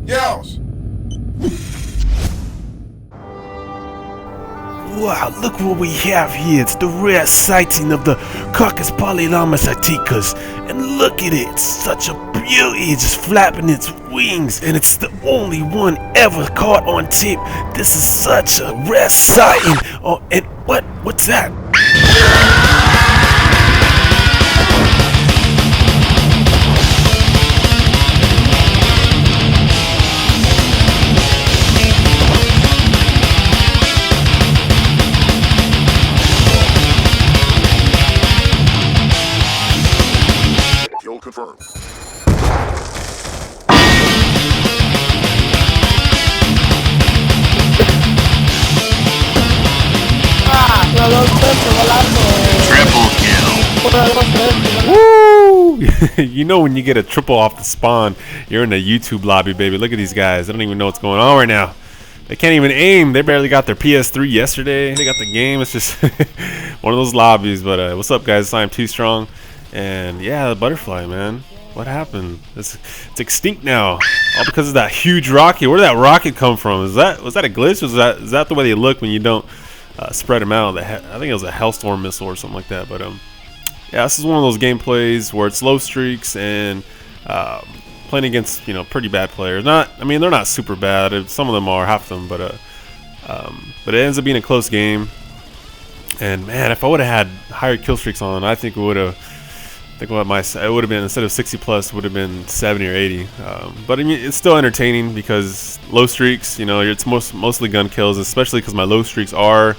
Yells! Wow, look what we have here. It's the rare sighting of the Caucasus Polylamus aticus. And look at it, it's such a beauty. It's just flapping its wings. And it's the only one ever caught on tape. This is such a rare sighting. Oh, and what's that? Confirmed. Triple kill. Woo! You know when you get a triple off the spawn, you're in the YouTube lobby, baby. Look at these guys. I don't even know what's going on right now. They can't even aim. They barely got their PS3 yesterday. They got the game. It's just one of those lobbies. But what's up, guys? It's IAM2STRONG. And yeah, the butterfly, man. What happened? It's extinct now. All because of that huge rocket. Where did that rocket come from? Was that a glitch? Is that the way they look when you don't spread them out? I think it was a Hellstorm missile or something like that. But yeah, this is one of those gameplays where it's low streaks and playing against pretty bad players. I mean they're not super bad. Some of them are, half of them. But it ends up being a close game. And man, if I would have had higher kill streaks on, I think it would have. It would have been, instead of 60 plus, would have been 70 or 80. But I mean, it's still entertaining because low streaks, it's mostly gun kills, especially because my low streaks are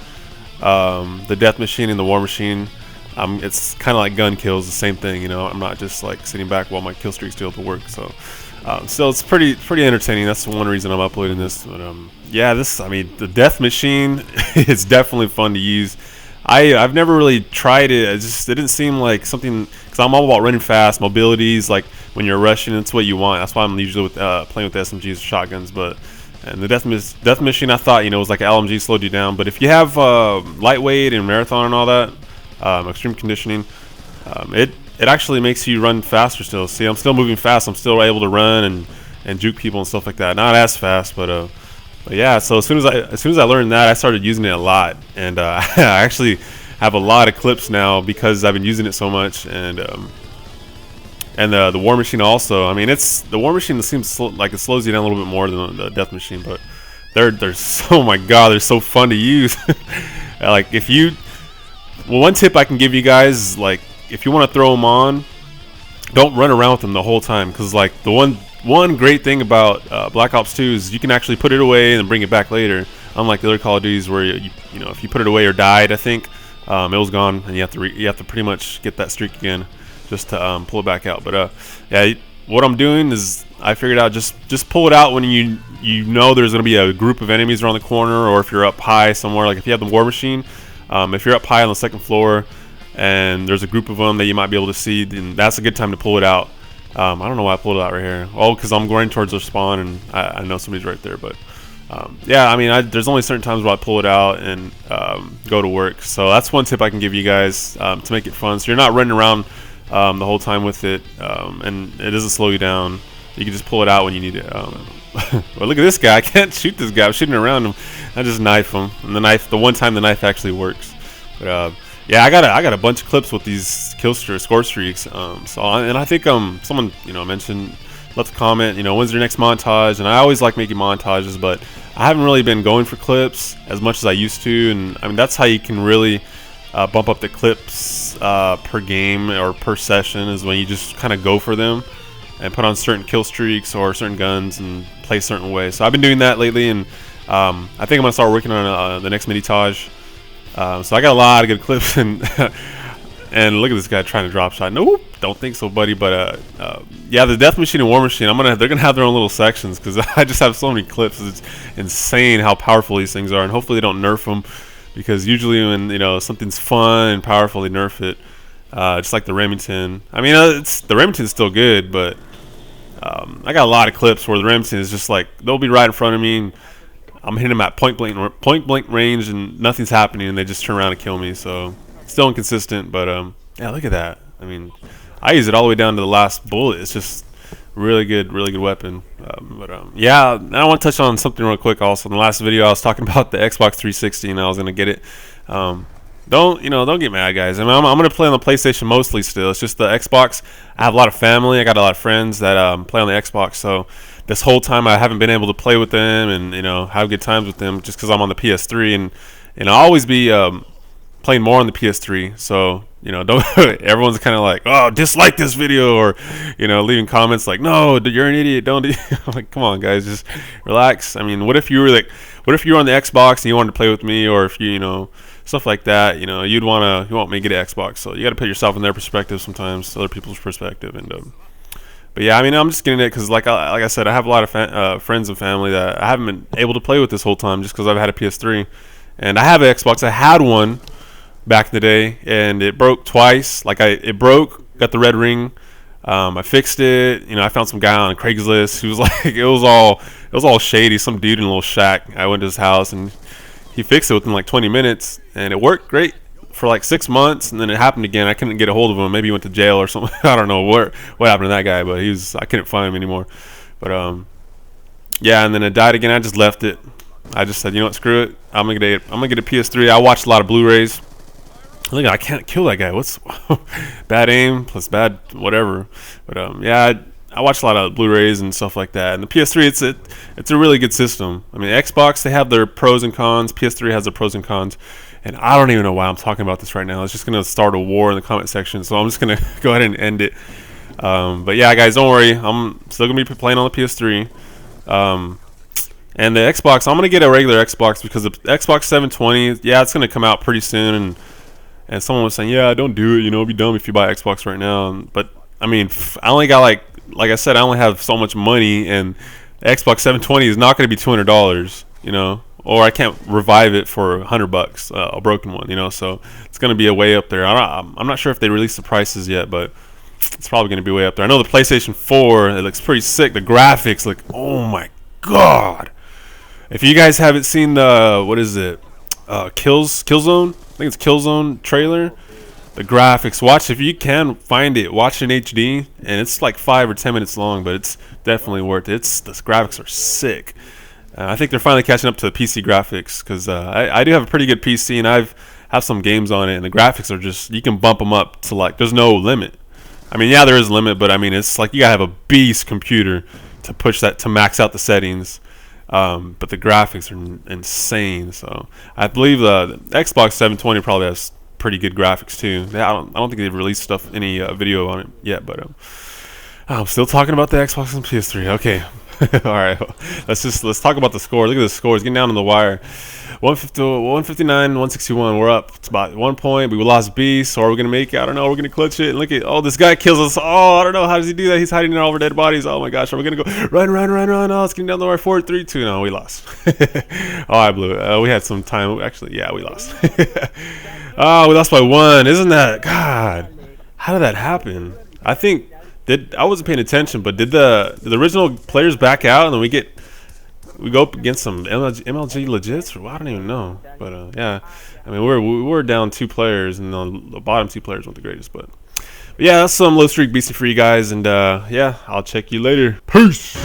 the death machine and the war machine. It's kind of like gun kills, the same thing. I'm not just like sitting back while my kill streaks do the work. So it's pretty entertaining. That's the one reason I'm uploading this. But yeah, the death machine is definitely fun to use. I've never really tried it. It didn't seem like something, because I'm all about running fast, mobilities. Like when you're rushing, it's what you want. That's why I'm usually playing with SMGs or shotguns. And the death machine, I thought was like LMG, slowed you down. But if you have lightweight and marathon and all that, extreme conditioning, it actually makes you run faster still. See, I'm still moving fast. I'm still able to run and juke people and stuff like that. Not as fast, but yeah, so as soon as I learned that, I started using it a lot, and I actually have a lot of clips now because I've been using it so much. And the war machine also. I mean, the war machine seems like it slows you down a little bit more than the death machine, but they're oh my god, they're so fun to use. Like one tip I can give you guys is, like, if you want to throw them on, don't run around with them the whole time, because like the one great thing about Black Ops 2 is you can actually put it away and bring it back later, unlike the other Call of Duties where if you put it away or died, I think it was gone, and you have to pretty much get that streak again just to pull it back out. But yeah, what I'm doing is I figured out just pull it out when you know there's going to be a group of enemies around the corner, or if you're up high somewhere, like if you have the war machine, if you're up high on the second floor and there's a group of them that you might be able to see, then that's a good time to pull it out. I don't know why I pulled it out right here. Oh, because I'm going towards their spawn and I know somebody's right there. But yeah, I mean, there's only certain times where I pull it out and go to work. So that's one tip I can give you guys to make it fun. So you're not running around the whole time with it, and it doesn't slow you down. You can just pull it out when you need it. Well, look at this guy. I can't shoot this guy. I'm shooting around him. I just knife him, and the one time the knife actually works. But yeah, I got a bunch of clips with these score streaks. And I think someone mentioned, left a comment, when's your next montage? And I always like making montages, but I haven't really been going for clips as much as I used to. And I mean, that's how you can really bump up the clips per game or per session, is when you just kind of go for them and put on certain kill streaks or certain guns and play a certain way. So I've been doing that lately, and I think I'm gonna start working on the next mini-tage. So I got a lot of good clips, and and look at this guy trying to drop shot. Nope, don't think so, buddy. But yeah, the Death Machine and War Machine, they're gonna have their own little sections, because I just have so many clips. It's insane how powerful these things are, and hopefully they don't nerf them, because usually when something's fun and powerful, they nerf it. Just like the Remington. I mean, the Remington's still good, but I got a lot of clips where the Remington is just like, they'll be right in front of me, and I'm hitting them at point blank range, and nothing's happening, and they just turn around and kill me. So still inconsistent, but yeah, look at that. I mean, I use it all the way down to the last bullet. It's just really good weapon. Yeah, I want to touch on something real quick. Also, in the last video, I was talking about the Xbox 360, and I was gonna get it. Don't get mad, guys. I mean, I'm gonna play on the PlayStation mostly still. It's just the Xbox. I have a lot of family. I got a lot of friends that play on the Xbox. So this whole time I haven't been able to play with them and have good times with them just because I'm on the PS3 and I'll always be playing more on the PS3. So don't everyone's kind of like, oh, dislike this video, or leaving comments like, no, you're an idiot, don't do I'm like, come on, guys, just relax. I mean, what if you were on the Xbox and you wanted to play with me, or if you stuff like that, you want me to get an Xbox. So you got to put yourself in their perspective sometimes, other people's perspective. And but yeah, I mean, I'm just getting it because like I said, I have a lot of friends and family that I haven't been able to play with this whole time just because I've had a PS3 and I have an Xbox. I had one back in the day and it broke twice. Like it broke, got the red ring. I fixed it. I found some guy on Craigslist who was like, it was all shady. Some dude in a little shack. I went to his house and he fixed it within like 20 minutes and it worked great for like 6 months, and then it happened again. I couldn't get a hold of him. Maybe he went to jail or something. I don't know what happened to that guy, but I couldn't find him anymore. But yeah, and then it died again. I just left it. I just said, what, screw it. I'm gonna get a PS3. I watched a lot of Blu-rays. Look, I can't kill that guy. What's bad aim plus bad whatever. But yeah, I watched a lot of Blu-rays and stuff like that. And the PS3, it's a really good system. I mean, Xbox, they have their pros and cons. PS3 has their pros and cons. And I don't even know why I'm talking about this right now. It's just going to start a war in the comment section. So I'm just going to go ahead and end it. But yeah, guys, don't worry. I'm still going to be playing on the PS3. And the Xbox, I'm going to get a regular Xbox because the Xbox 720, yeah, it's going to come out pretty soon. And someone was saying, yeah, don't do it. It'd be dumb if you buy Xbox right now. But, I mean, I only got like I said, I only have so much money. And the Xbox 720 is not going to be $200, or I can't revive it for $100, a broken one, so it's going to be a way up there. I'm not sure if they released the prices yet, but it's probably going to be way up there. I know the PlayStation 4, it looks pretty sick. The graphics look, oh my god. If you guys haven't seen the, what is it, Killzone? I think it's Killzone trailer. The graphics, watch if you can find it. Watch it in HD, and it's like 5 or 10 minutes long, but it's definitely worth it. The graphics are sick. I think they're finally catching up to the PC graphics because I do have a pretty good PC and have some games on it, and the graphics are just, you can bump them up to like, there's no limit. I mean, yeah, there is a limit, but I mean, it's like you gotta have a beast computer to push that, to max out the settings. But the graphics are insane. So I believe the Xbox 720 probably has pretty good graphics too. I don't think they've released any video on it yet, but I'm still talking about the Xbox and PS3. Okay. All right, let's talk about the score. Look at the scores getting down on the wire. 159, 161. We're up. It's about 1 point. We lost B, so are we gonna make it? I don't know. We're gonna clutch it. And look at, oh, this guy kills us. Oh, I don't know. How does he do that? He's hiding in all of our dead bodies. Oh my gosh, are we gonna go run? Oh, it's getting down the wire. 4, 3, 2. No, we lost. Oh, I blew it. We had some time. Actually, yeah, we lost. Oh, we lost by 1. Isn't that, God? How did that happen? I think. I wasn't paying attention, but did the original players back out, and then we go up against some MLG legits, or I don't even know. But yeah, I mean we were down 2 players, and the bottom 2 players weren't the greatest. But yeah, that's some low streak BC for you guys, and yeah, I'll check you later. Peace.